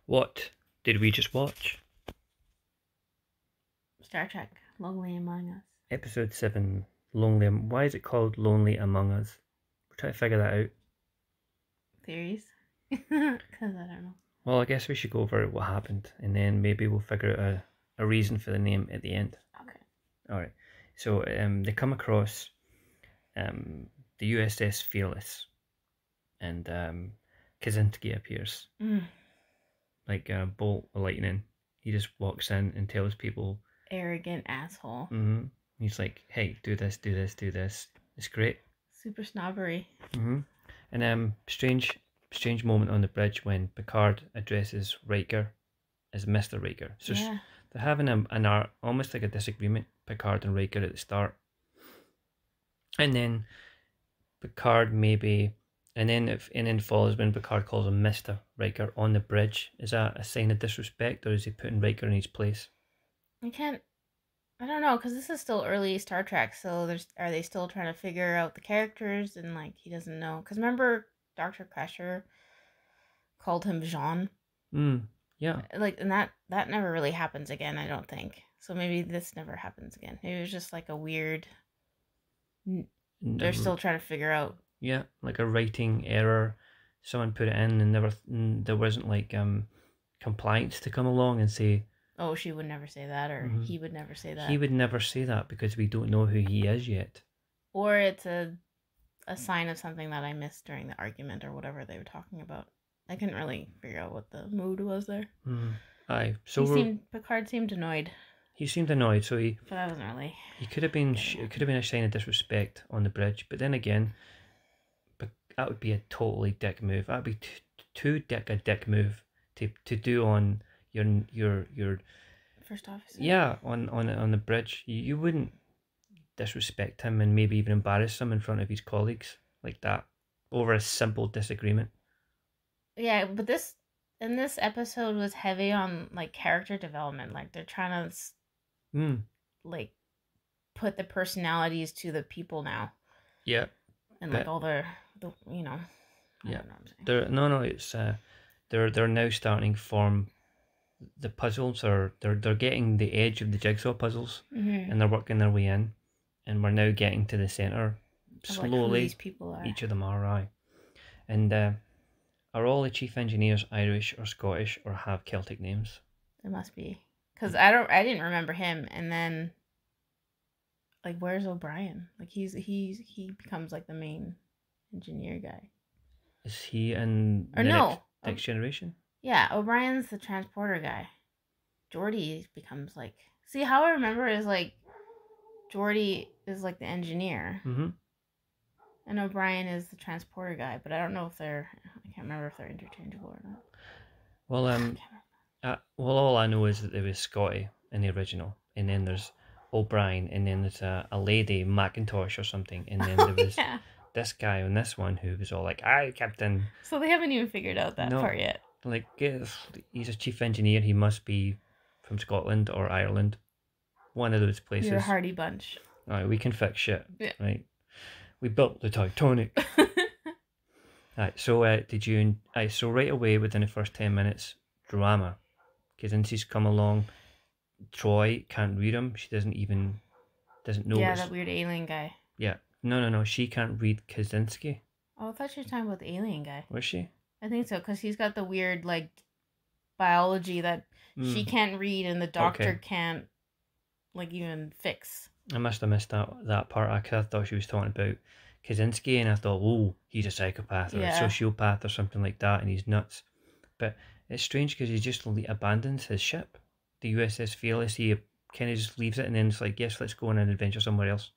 What did we just watch? Star Trek, Lonely Among Us. Episode 7, Lonely. Why is it called Lonely Among Us? We're trying to figure that out. Theories? Because I don't know. Well, I guess we should go over what happened, and then maybe we'll figure out a reason for the name at the end. Okay. Alright. So they come across the USS Fearless, and Kaczynski appears. Like a bolt of lightning. He just walks in and tells people... Arrogant asshole. He's like, hey, do this, do this, do this. It's great. Super snobbery. And strange moment on the bridge when Picard addresses Riker as Mr. Riker. So Yeah. they're having an almost like a disagreement, Picard and Riker at the start. And then Picard and then follows when Picard calls him Mr. Riker on the bridge. Is that a sign of disrespect, or is he putting Riker in his place? I don't know, because this is still early Star Trek, so are they still trying to figure out the characters, and like he doesn't know? Because remember Dr. Crusher called him Jean? Yeah. Like, and that never really happens again, I don't think. So maybe this never happens again. Maybe it was just like a weird... They're still trying to figure out. Yeah, like a writing error. Someone put it in and there wasn't like compliance to come along and say, oh, she would never say that, or he would never say that. He would never say that because we don't know who he is yet. Or it's a sign of something that I missed during the argument or whatever they were talking about. I couldn't really figure out what the mood was there. Aye, so Picard seemed annoyed. He seemed annoyed, so he. But I wasn't really. He could have been. It could have been a sign of disrespect on the bridge, but then again, that would be a totally dick move. That'd be too dick a dick move to do on your first officer. Yeah, on the bridge, you wouldn't disrespect him and maybe even embarrass him in front of his colleagues like that over a simple disagreement. Yeah, but this episode was heavy on like character development. Like they're trying to like put the personalities to the people now. Yeah. And like all the you know. Yeah. They're now starting to form the puzzles, or they're getting the edge of the jigsaw puzzles, and they're working their way in, and we're now getting to the center slowly. Like who these people are. Each of them are, aye. And are all the chief engineers Irish or Scottish or have Celtic names? It must be, because I didn't remember him, and then like where's O'Brien? Like he becomes like the main engineer guy. Is he in next generation? Yeah, O'Brien's the transporter guy. Geordi becomes like... See, how I remember is like... Geordi is like the engineer. And O'Brien is the transporter guy. But I don't know if they're... I can't remember if they're interchangeable or not. Well, all I know is that there was Scotty in the original. And then there's O'Brien. And then there's a lady, Macintosh or something. And then there was this guy on this one who was all like, aye, Captain. So they haven't even figured out that part yet. Like, he's a chief engineer. He must be from Scotland or Ireland. One of those places. You're a hardy bunch. Alright, we can fix shit. Yeah. Right. We built the Titanic. Alright, so so right away within the first 10 minutes, drama. Kaczynski's come along. Troy can't read him. She doesn't know. Yeah, that weird alien guy. Yeah. No. She can't read Kaczynski. Oh, I thought she was talking about the alien guy. Was she? I think so, because he's got the weird, like, biology that she can't read and the doctor can't, like, even fix. I must have missed that part. I thought she was talking about Kaczynski, and I thought, oh, he's a psychopath or a sociopath or something like that, and he's nuts. But it's strange because he just abandons his ship, the USS Fearless. He kind of just leaves it, and then it's like, yes, let's go on an adventure somewhere else.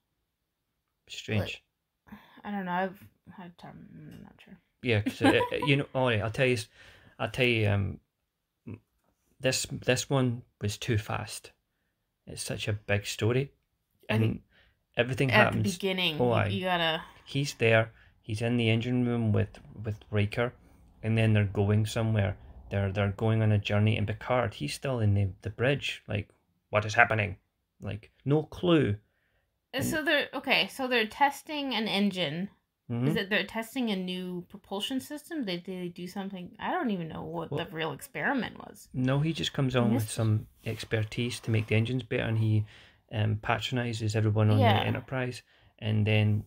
Strange. I don't know. I've had time. I'm not sure. Yeah, because all right. I'll tell you. This one was too fast. It's such a big story, and everything happens at the beginning. You gotta. He's there. He's in the engine room with Riker, and then they're going somewhere. They're going on a journey, and Picard, he's still in the bridge. Like, what is happening? Like, no clue. So they're testing an engine Is it they're testing a new propulsion system? Did they do something? I don't even know what the real experiment was. No, he just comes on with some expertise to make the engines better, and he patronises everyone on the Enterprise. And then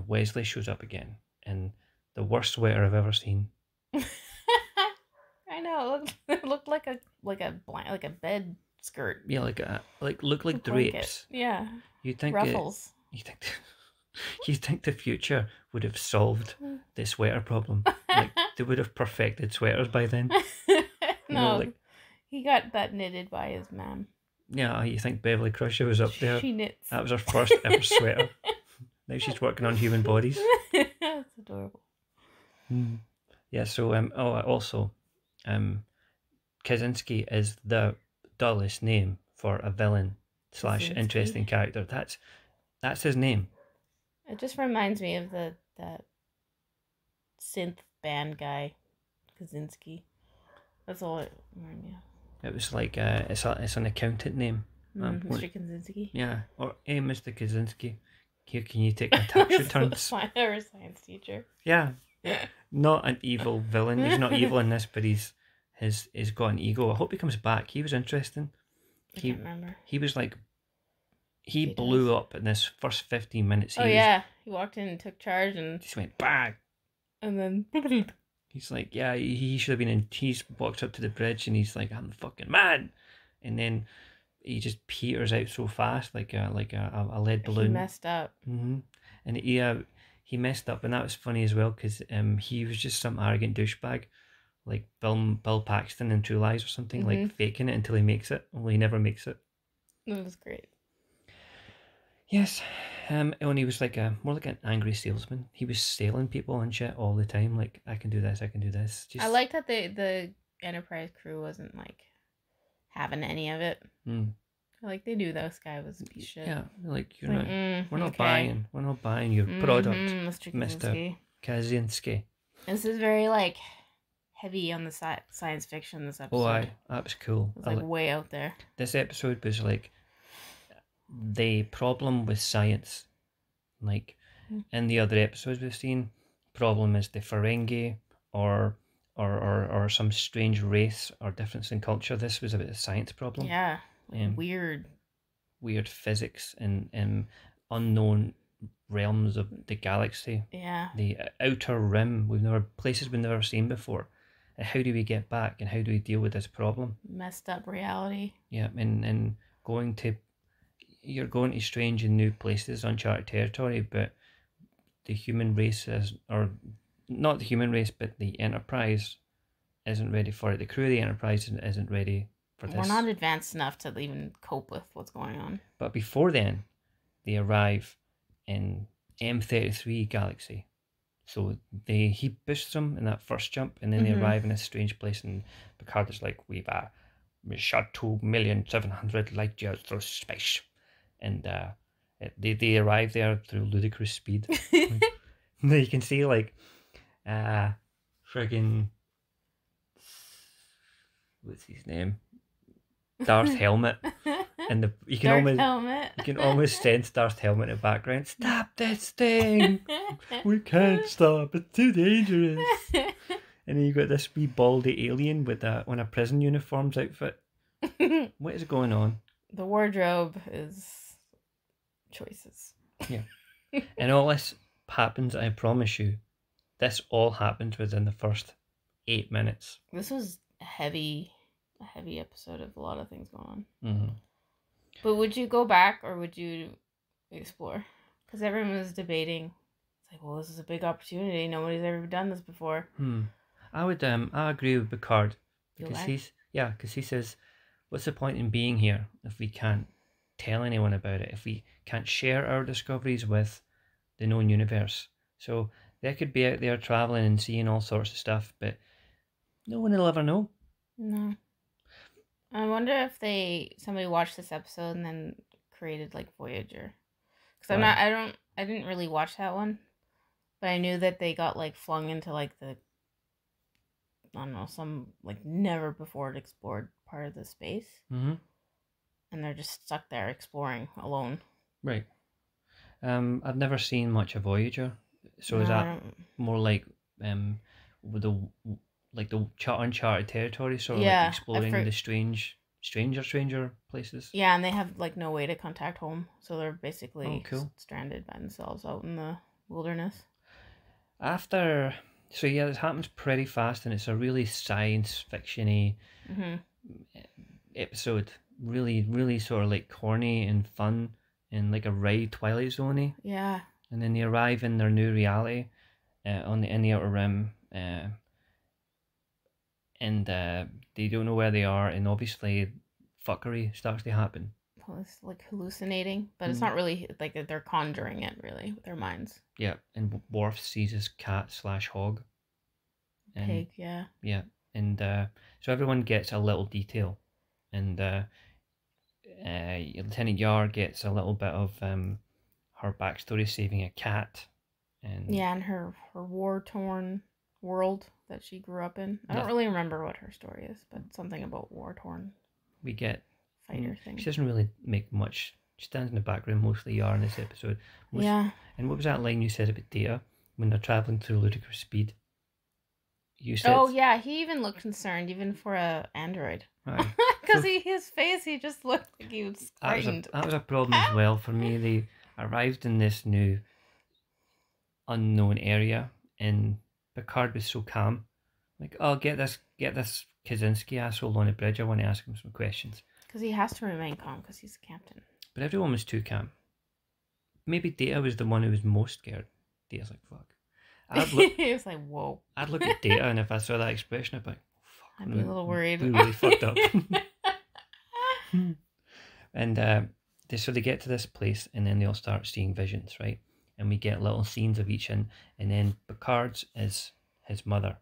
Wesley shows up again, and the worst sweater I've ever seen. I know, it looked like a bed skirt. Yeah, looked like drapes. Yeah. You'd think ruffles. You'd think the future would have solved the sweater problem. Like they would have perfected sweaters by then. No, he got that knitted by his mom. Yeah, you think Beverly Crusher was up there? She knits. That was her first ever sweater. Now she's working on human bodies. That's adorable. Yeah. So also, Kaczynski is the dullest name for a villain / interesting character. That's his name. It just reminds me of that synth band guy, Kaczynski. That's all it reminded me of. It was like it's an accountant name. Mr. Kaczynski. Yeah, or hey, Mr. Kaczynski, here, can you take my tax returns? Or a science teacher. Yeah, not an evil villain. He's not evil in this, but he's got an ego. I hope he comes back. He was interesting. I can't remember. He was like, he blew up in this first 15 minutes. He walked in and took charge and just went bang, and then he's like, yeah, he should have been in. He walks up to the bridge and he's like, I'm the fucking man, and then he just peters out so fast like a lead balloon. He messed up. And he messed up, and that was funny as well because he was just some arrogant douchebag, like Bill Paxton in True Lies or something, like faking it until he makes it. Only he never makes it. That was great. Yes, and he was like more like an angry salesman. He was selling people and shit all the time. Like, I can do this, I can do this. I like that the Enterprise crew wasn't like having any of it. Like, they knew this guy was a piece of shit. Yeah, like we're not buying your product, Mr. Kaczynski. This is very like heavy on the science fiction. This episode. Oh, aye, that was cool. It was like way out there. This episode was like the problem with science. Like in the other episodes we've seen, problem is the Ferengi or some strange race or difference in culture. This was about a science problem. Yeah, weird physics and unknown realms of the galaxy. Yeah, the outer rim. Places we've never seen before. How do we get back, and how do we deal with this problem? Messed up reality. Yeah, and you're going to strange and new places, uncharted territory, but the human race or not the human race, but the Enterprise isn't ready for it. The crew of the Enterprise isn't ready for this. We're not advanced enough to even cope with what's going on. But before then, they arrive in M33 galaxy. So he pushed them in that first jump, and then they arrive in this strange place, and Picard is like, we shot 2,700,000 light years through space. And they arrive there through ludicrous speed. You can see like friggin' what's his name? Darth Helmet. And you can almost sense Darth Helmet in the background. Stop this thing! We can't stop. It's too dangerous. And then you got this wee baldy alien with on a prison uniforms outfit. What is going on? The wardrobe is choices. Yeah. And all this happens, I promise you, this all happened within the first 8 minutes. This was a heavy episode of a lot of things going on. But would you go back or would you explore? Because everyone was debating. It's like, well, this is a big opportunity. Nobody's ever done this before. I would I agree with Picard because he says, what's the point in being here if we can't tell anyone about it, if we can't share our discoveries with the known universe? So they could be out there traveling and seeing all sorts of stuff, but no one will ever know. No. I wonder if somebody watched this episode and then created like Voyager, because I didn't really watch that one, but I knew that they got like flung into like the, I don't know, some like never before explored part of the space, and they're just stuck there exploring alone. Right. I've never seen much of Voyager. So is that more like with the uncharted territory, sort of like exploring the stranger places? Yeah, and they have like no way to contact home, so they're basically stranded by themselves out in the wilderness. So yeah, this happens pretty fast, and it's a really science fiction-y episode. Really, really sort of like corny and fun, and like a ride Twilight Zone-y. Yeah. And then they arrive in their new reality in the Outer Rim, and they don't know where they are, and obviously fuckery starts to happen. Well, it's like hallucinating, but it's not really like they're conjuring it really with their minds. Yeah, and Worf sees his cat/hog. Pig, yeah. Yeah, and so everyone gets a little detail, and Lieutenant Yar gets a little bit of her backstory saving a cat. And her war-torn world that she grew up in. I don't really remember what her story is, but something about war-torn. We get fighter thing. She doesn't really make much. She stands in the background mostly. Yar in this episode. Yeah. And what was that line you said about Data when they're traveling through ludicrous speed? You said. Oh yeah, he even looked concerned, even for a android. Because his face, he just looked like he was frightened. That was a problem as well for me. They arrived in this new unknown area, and Picard was so calm, like, "Oh, get this Kaczynski asshole on the bridge. I want to ask him some questions." Because he has to remain calm because he's the captain. But everyone was too calm. Maybe Data was the one who was most scared. Data's like, "Fuck." He was like, "Whoa." I'd look at Data, and if I saw that expression, I'd be like, "Fuck." I'd be a little worried. We really fucked up. And so they get to this place, and then they all start seeing visions, right? And we get little scenes of each, and then Picard's is his mother.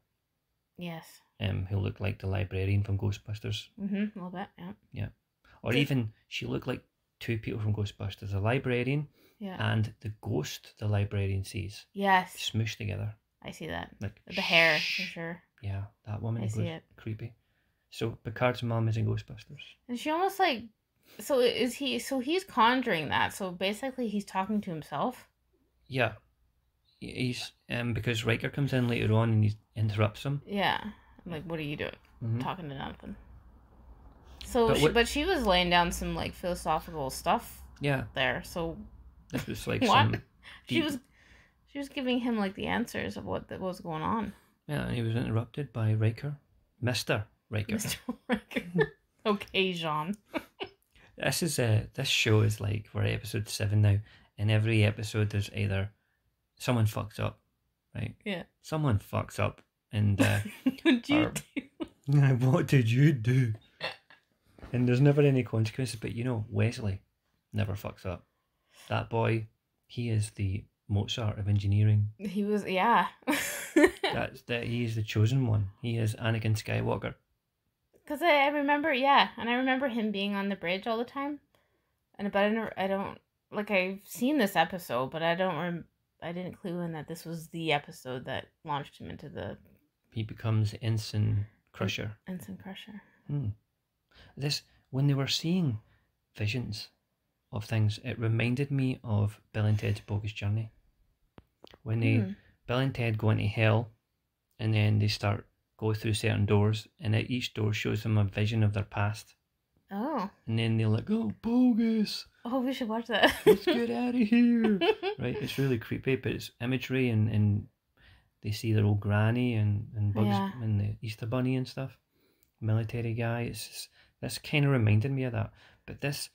Yes. Who looked like the librarian from Ghostbusters. A little bit, yeah. Yeah. Or even, she looked like two people from Ghostbusters. A librarian and the ghost the librarian sees. Yes. Smooshed together. I see that. Like the hair, for sure. Yeah, that woman. I see it. Creepy. So Picard's mom is in Ghostbusters. And she almost like... So he's conjuring that. So basically he's talking to himself? Yeah. He's... because Riker comes in later on and he interrupts him. Yeah. I'm like, what are you doing? Talking to nothing. So, but she was laying down some like philosophical stuff. Yeah. There, so. This was like what? She was giving him like the answers of what was going on. Yeah, and he was interrupted by Riker, Mr. Riker. Mr. Riker. Okay, Jean. This show is like, we're at episode 7 now, and every episode there's either someone fucks up, right? Yeah. Someone fucks up. And what did you do? What did you do? And there's never any consequences, but Wesley never fucks up. That boy, he is the Mozart of engineering. He was, yeah. He is the chosen one. He is Anakin Skywalker. Because I remember, yeah, and I remember him being on the bridge all the time. But I don't like, I've seen this episode, but I didn't clue in that this was the episode that launched him into the... He becomes Ensign Crusher. Ensign Crusher. When they were seeing visions of things, it reminded me of Bill and Ted's Bogus Journey. When Bill and Ted go into hell, and then they go through certain doors, and each door shows them a vision of their past. Oh. And then they're like, "Oh, bogus. Oh, we should watch that. Let's get out of here." Right? It's really creepy, but it's imagery, and they see their old granny and Bugs and the Easter Bunny and stuff. Military guy. This kind of reminded me of that. But this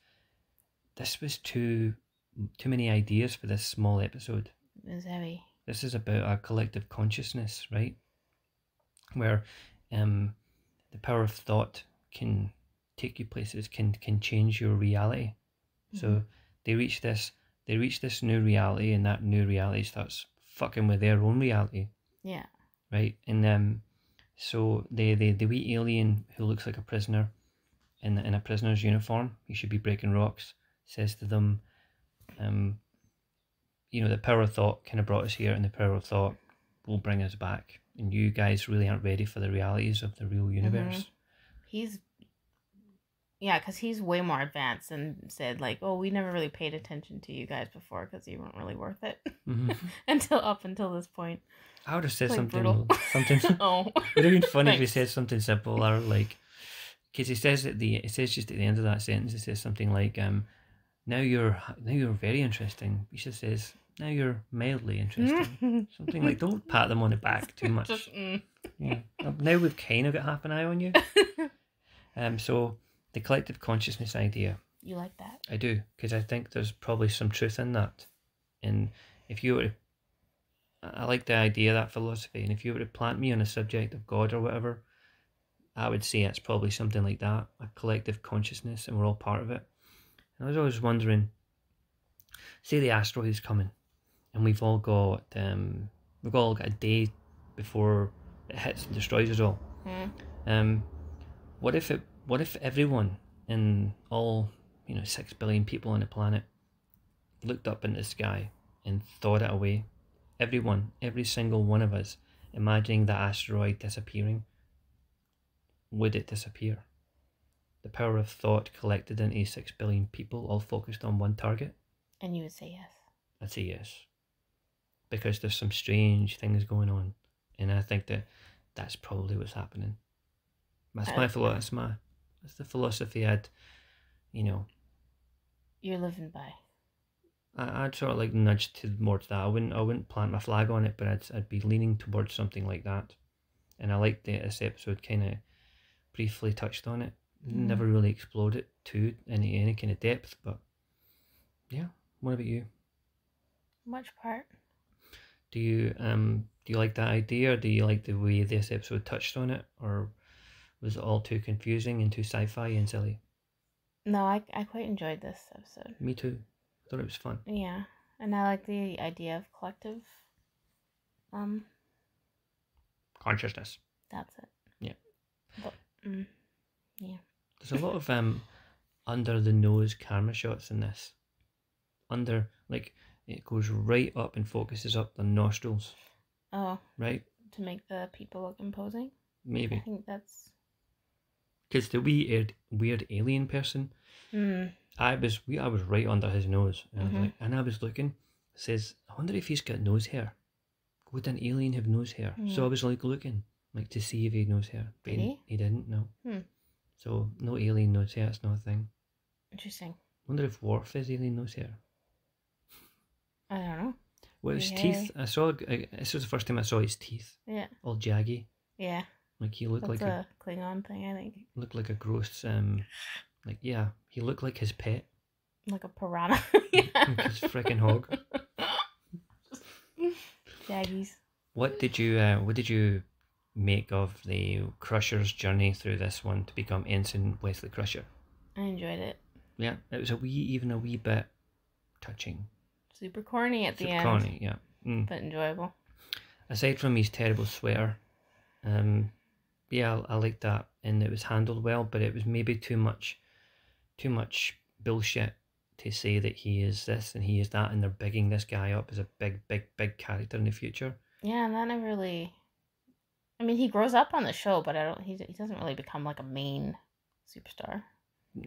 was too many ideas for this small episode. It was heavy. This is about a collective consciousness, right? Where the power of thought can take you places, can change your reality. So they reach this new reality, and that new reality starts fucking with their own reality. Yeah. Right? And so the wee alien who looks like a prisoner in a prisoner's uniform, he should be breaking rocks, says to them, the power of thought kind of brought us here, and the power of thought will bring us back. And you guys really aren't ready for the realities of the real universe. He's Yeah, because he's way more advanced and said, like, oh, we never really paid attention to you guys before because you weren't really worth it. until this point. I would have said something. Oh. It would have been funny if he said something simple, or like, because he says just at the end of that sentence, it says something like, now you're very interesting. He just says, now you're mildly interesting. Something like, don't pat them on the back too much. Just, yeah. Now we've kind of got half an eye on you. So the collective consciousness idea. You like that? I do, because I think there's probably some truth in that. And if you were to, I like the idea of that philosophy, and if you were to plant me on a subject of God or whatever, I would say it's probably something like that, a collective consciousness, and we're all part of it. And I was always wondering, say the asteroid's coming, and we've all got a day before it hits and destroys us all. What if everyone in all 6 billion people on the planet looked up into the sky and thought it away? Every single one of us, imagining that asteroid disappearing. Would it disappear? The power of thought collected into 6 billion people, all focused on one target. And you would say yes. I'd say yes, because there's some strange things going on, and I think that's probably what's happening. That's the philosophy you're living by. I'd sort of like nudge towards that. I wouldn't plant my flag on it, but I'd be leaning towards something like that. And I like that this episode kind of briefly touched on it. Never really explored it to any kind of depth, but yeah. What about you? Which part? Do you like that idea, or do you like the way this episode touched on it, or was it all too confusing and too sci-fi and silly? No, I quite enjoyed this episode. Me too. I thought it was fun. Yeah, and I like the idea of collective consciousness. That's it. Yeah. But, yeah. There's a lot of under the nose camera shots in this. It goes right up and focuses up the nostrils. Oh. Right? To make the people look imposing? Maybe. I think that's... Because the weird alien person, I was right under his nose. And I was looking, it says, I wonder if he's got nose hair. Would an alien have nose hair? So I was looking, to see if he had nose hair. But he didn't, no. So no alien nose hair, it's not a thing. Interesting. Wonder if Worf has alien nose hair. I don't know. Well, his teeth, this was the first time I saw his teeth. Yeah. All jaggy. Yeah. He looked That's like a Klingon thing, I think. Looked like a gross, he looked like his pet. Like a piranha. Like his freaking hog. Jaggies. What did you make of the Crusher's journey through this one to become Ensign Wesley Crusher? I enjoyed it. Yeah, it was a wee bit touching. Super corny at the end. Super corny, yeah. But enjoyable. Aside from his terrible swear, I liked that, and it was handled well, but it was maybe too much bullshit to say that he is this and he is that, and they're bigging this guy up as a big character in the future. Yeah, and that never really... I mean, he grows up on the show, but he doesn't really become like a main superstar.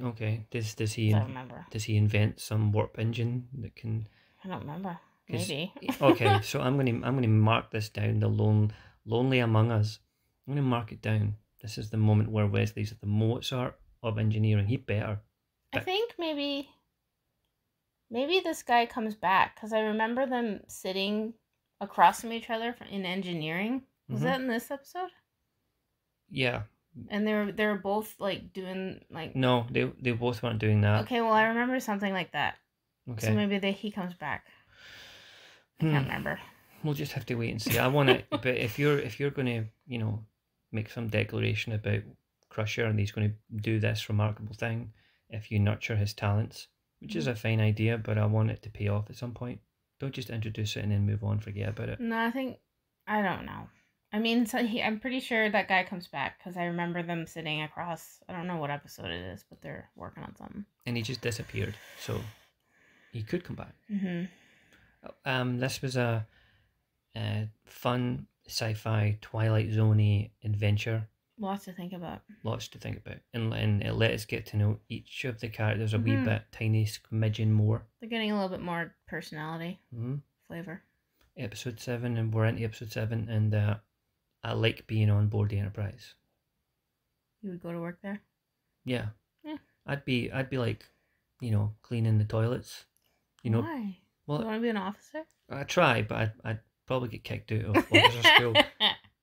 Okay. Does he invent some warp engine that can... I don't remember. Maybe. Okay, so I'm gonna mark this down. The Lonely Among Us. I'm gonna mark it down. This is the moment where Wesley's at the Mozart of engineering. He better. I think maybe this guy comes back, because I remember them sitting across from each other in engineering. Was that in this episode? Yeah. And they were both doing No, they both weren't doing that. Okay, well I remember something like that. Okay. So maybe he comes back. I can't remember. We'll just have to wait and see. I want it, but if you're going to make some declaration about Crusher and he's going to do this remarkable thing, if you nurture his talents, which is a fine idea, but I want it to pay off at some point. Don't just introduce it and then move on, forget about it. No, I don't know. I mean, I'm pretty sure that guy comes back, because I remember them sitting across. I don't know what episode it is, but they're working on something. And he just disappeared, so he could come back. This was a fun sci-fi Twilight Zone-y adventure. Lots to think about. Lots to think about. And it let us get to know each of the characters a wee bit, tiny smidgen more. They're getting a little bit more personality, flavor. Episode 7, and we're into episode 7, and I like being on board the Enterprise. You would go to work there? Yeah. Yeah. I'd be like, cleaning the toilets. Why? Well, you want to be an officer? I try, but I'd probably get kicked out of officer school.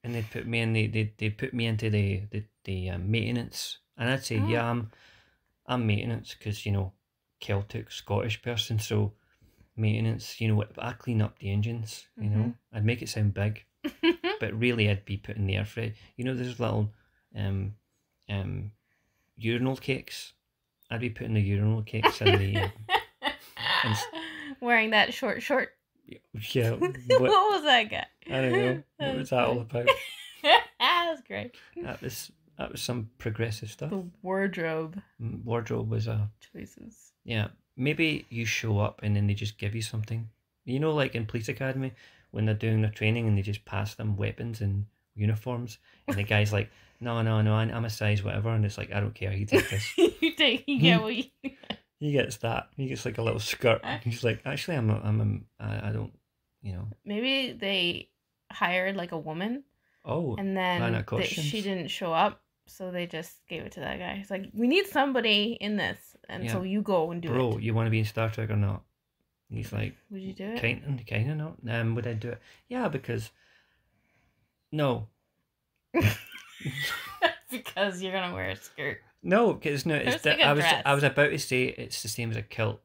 And they'd put me in they put me into the maintenance, and I'd say, yeah, I'm maintenance, because Celtic Scottish person, so maintenance. I clean up the engines. I'd make it sound big, but really I'd be putting the air fry. There's little urinal cakes. I'd be putting the urinal cakes in the wearing that short. Yeah. What was that guy? I don't know. What was that all about? That was great. That was some progressive stuff. The wardrobe. Wardrobe was choices. Yeah. Maybe you show up and then they just give you something. Like in Police Academy, when they're doing their training and they just pass them weapons and uniforms, and the guy's like, no, I'm a size whatever, and it's like, I don't care, you take this. You get what you... He gets that. He gets like a little skirt. He's like, actually, I don't, Maybe they hired like a woman. Oh. And then she didn't show up, so they just gave it to that guy. He's like, we need somebody in this, and so you go and do it. Bro, you want to be in Star Trek or not? He's like, would you do it? Kind of not. Would I do it? Yeah, because no. Because you're gonna wear a skirt. No, because It's like I was about to say it's the same as a kilt,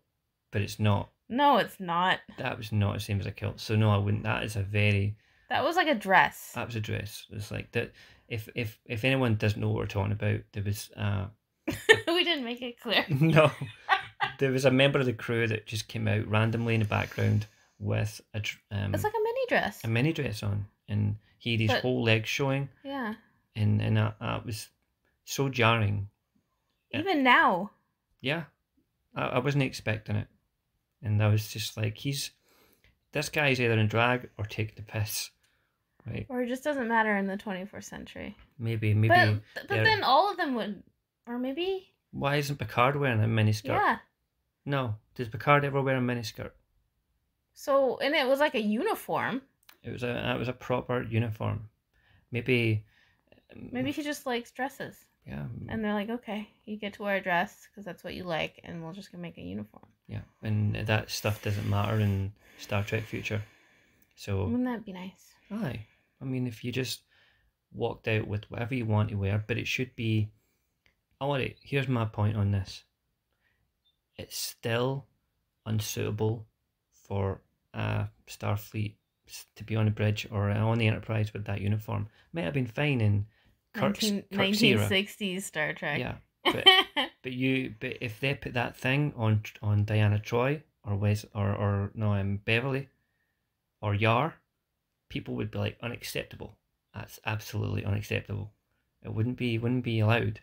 but it's not. No, it's not. That was not the same as a kilt, so no, I wouldn't. That is a very... That was like a dress. That was a dress. It's like that. If anyone doesn't know what we're talking about, there was we didn't make it clear. No, there was a member of the crew that just came out randomly in the background with it's like a mini dress. A mini dress on, and he had his whole legs showing. Yeah. And that was so jarring. Even now. Yeah, I wasn't expecting it, and I was just like, this guy's either in drag or taking the piss. Right. Or it just doesn't matter in the 21st century. Maybe. But then all of them would, or maybe. Why isn't Picard wearing a miniskirt? Yeah. No. Does Picard ever wear a miniskirt? So, and it was like a uniform. It was a proper uniform. Maybe he just likes dresses. Yeah. And they're like, okay, you get to wear a dress because that's what you like, and we'll just make a uniform. Yeah, and that stuff doesn't matter in Star Trek future. So wouldn't that be nice? Aye. I mean, if you just walked out with whatever you want to wear, but it should be... Alright, here's my point on this. It's still unsuitable for a Starfleet to be on a bridge or on the Enterprise with that uniform. Might have been fine in Kirk's 1960s era. Star Trek. Yeah, but if they put that thing on Diana Troy or Beverly or Yar, people would be like, unacceptable. That's absolutely unacceptable. It wouldn't be allowed.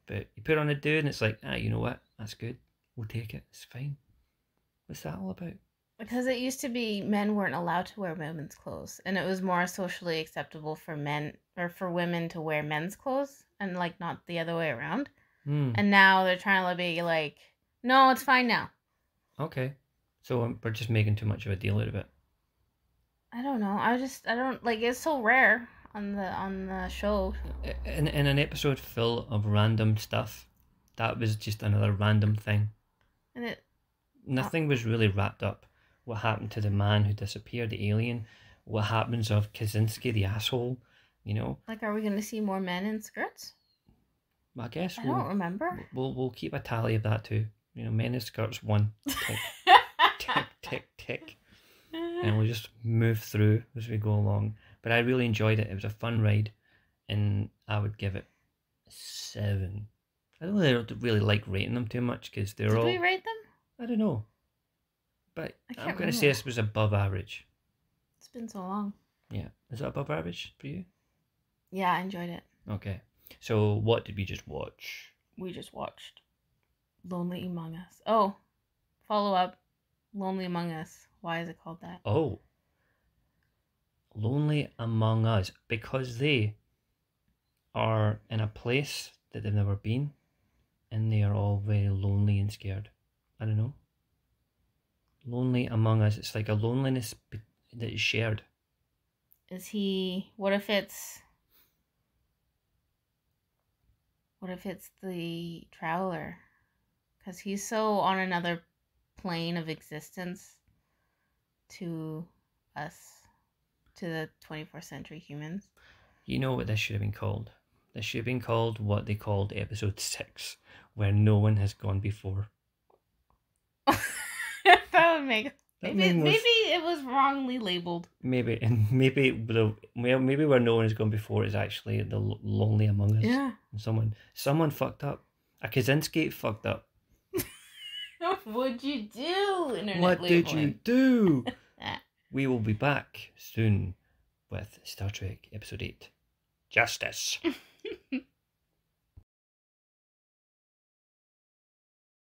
But you put on a dude and it's like, you know what? That's good. We'll take it. It's fine. What's that all about? Because it used to be men weren't allowed to wear women's clothes, and it was more socially acceptable for men or for women to wear men's clothes, and like not the other way around. And now they're trying to be like, no, it's fine now. Okay, so we're just making too much of a deal out of it. I don't know. I don't like. It's so rare on the show. In an episode full of random stuff, that was just another random thing. And nothing was really wrapped up. What happened to the man who disappeared, the alien? What happens of Kaczynski, the asshole? Like, are we going to see more men in skirts? I guess I don't remember. We'll keep a tally of that too. Men in skirts 1. Tick, tick, tick, tick. And we'll just move through as we go along. But I really enjoyed it. It was a fun ride, and I would give it 7. I don't really like rating them too much because they're all... Did we rate them? I don't know. But I'm going to say this was above average. It's been so long. Yeah. Is that above average for you? Yeah, I enjoyed it. Okay. So what did we just watch? We just watched Lonely Among Us. Oh, follow up. Lonely Among Us. Why is it called that? Oh. Lonely Among Us. Because they are in a place that they've never been, and they are all very lonely and scared. I don't know. Lonely among us. It's like a loneliness that is shared. Is he... What if it's the traveler? Because he's so on another plane of existence to us, to the 24th century humans. You know what this should have been called? This should have been called what they called episode 6, where no one has gone before. That would make... Maybe it was wrongly labeled. Maybe where no one has gone before is actually the lonely among us. Yeah. Someone fucked up. A Kaczynski fucked up. What'd you do, internet What labeling? did you do? We will be back soon with Star Trek Episode 8. Justice.